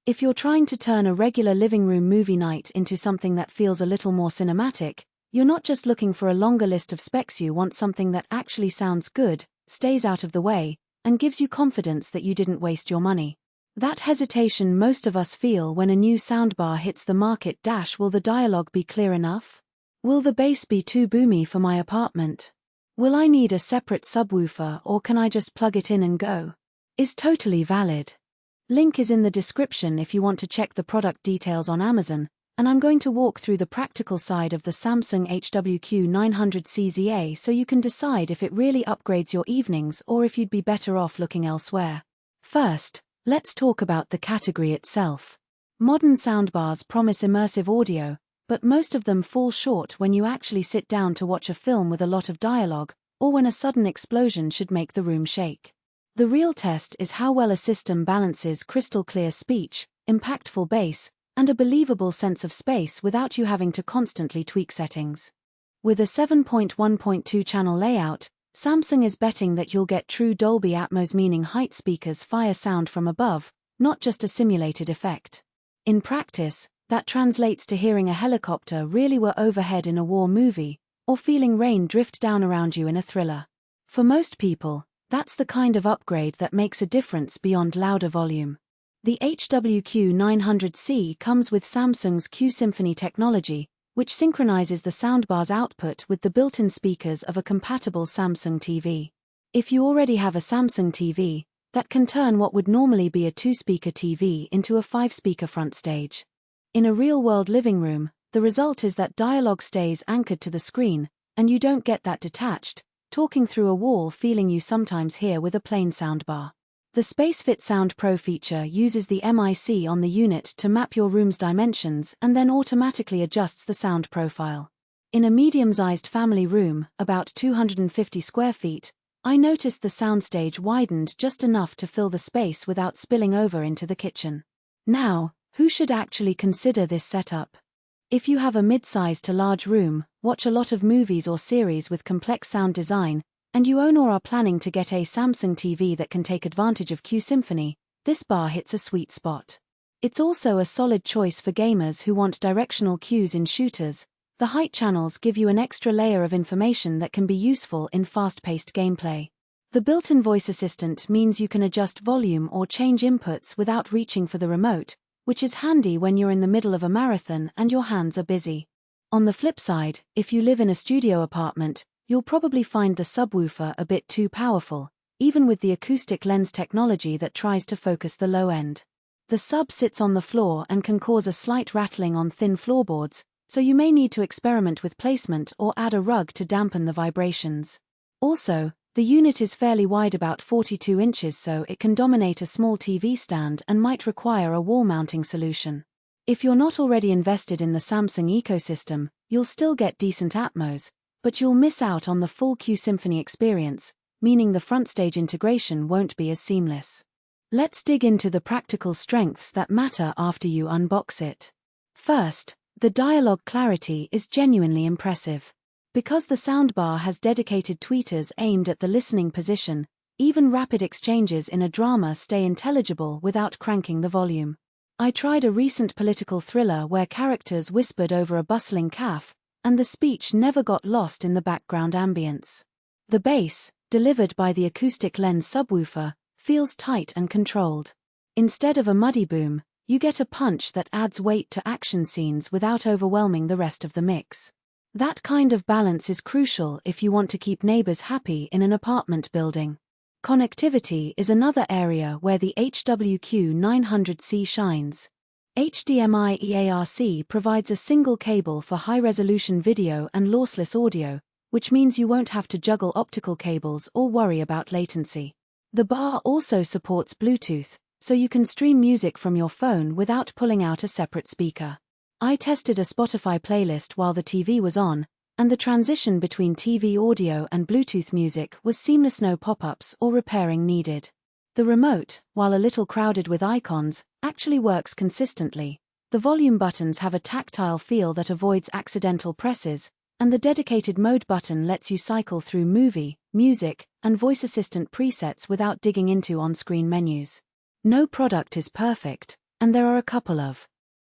If you're trying to turn a regular living room movie night into something that feels a little more cinematic, you're not just looking for a longer list of specs, you want something that actually sounds good, stays out of the way, and gives you confidence that you didn't waste your money. That hesitation most of us feel when a new soundbar hits the market. Will the dialogue be clear enough? Will the bass be too boomy for my apartment? Will I need a separate subwoofer, or can I just plug it in and go? Is totally valid. Link is in the description if you want to check the product details on Amazon, and I'm going to walk through the practical side of the Samsung Q900C ZA so you can decide if it really upgrades your evenings or if you'd be better off looking elsewhere. First, let's talk about the category itself. Modern soundbars promise immersive audio, but most of them fall short when you actually sit down to watch a film with a lot of dialogue, or when a sudden explosion should make the room shake. The real test is how well a system balances crystal clear speech, impactful bass, and a believable sense of space without you having to constantly tweak settings. With a 7.1.2 channel layout, Samsung is betting that you'll get true Dolby Atmos, meaning height speakers fire sound from above, not just a simulated effect. In practice, that translates to hearing a helicopter really were overhead in a war movie, or feeling rain drift down around you in a thriller. For most people, that's the kind of upgrade that makes a difference beyond louder volume. The Q900C comes with Samsung's Q Symphony technology, which synchronizes the soundbar's output with the built-in speakers of a compatible Samsung TV. If you already have a Samsung TV, that can turn what would normally be a 2-speaker TV into a 5-speaker front stage. In a real-world living room, the result is that dialogue stays anchored to the screen, and you don't get that detached, talking through a wall feeling you sometimes hear with a plain soundbar. The SpaceFit Sound Pro feature uses the MIC on the unit to map your room's dimensions and then automatically adjusts the sound profile. In a medium-sized family room, about 250 square feet, I noticed the soundstage widened just enough to fill the space without spilling over into the kitchen. Now, who should actually consider this setup? If you have a mid-size to large room, watch a lot of movies or series with complex sound design, and you own or are planning to get a Samsung TV that can take advantage of Q Symphony, this bar hits a sweet spot. It's also a solid choice for gamers who want directional cues in shooters. The height channels give you an extra layer of information that can be useful in fast-paced gameplay. The built-in voice assistant means you can adjust volume or change inputs without reaching for the remote, which is handy when you're in the middle of a marathon and your hands are busy. On the flip side, if you live in a studio apartment, you'll probably find the subwoofer a bit too powerful, even with the acoustic lens technology that tries to focus the low end. The sub sits on the floor and can cause a slight rattling on thin floorboards, so you may need to experiment with placement or add a rug to dampen the vibrations. Also, the unit is fairly wide, about 42 inches, so it can dominate a small TV stand and might require a wall mounting solution. If you're not already invested in the Samsung ecosystem, you'll still get decent Atmos, but you'll miss out on the full Q Symphony experience, meaning the front stage integration won't be as seamless. Let's dig into the practical strengths that matter after you unbox it. First, the dialogue clarity is genuinely impressive. Because the soundbar has dedicated tweeters aimed at the listening position, even rapid exchanges in a drama stay intelligible without cranking the volume. I tried a recent political thriller where characters whispered over a bustling cafe, and the speech never got lost in the background ambience. The bass, delivered by the acoustic lens subwoofer, feels tight and controlled. Instead of a muddy boom, you get a punch that adds weight to action scenes without overwhelming the rest of the mix. That kind of balance is crucial if you want to keep neighbors happy in an apartment building. Connectivity is another area where the Q900C shines. HDMI EARC provides a single cable for high-resolution video and lossless audio, which means you won't have to juggle optical cables or worry about latency. The bar also supports Bluetooth, so you can stream music from your phone without pulling out a separate speaker. I tested a Spotify playlist while the TV was on, and the transition between TV audio and Bluetooth music was seamless, no pop-ups or repairing needed. The remote, while a little crowded with icons, actually works consistently. The volume buttons have a tactile feel that avoids accidental presses, and the dedicated mode button lets you cycle through movie, music, and voice assistant presets without digging into on-screen menus. No product is perfect, and there are a couple of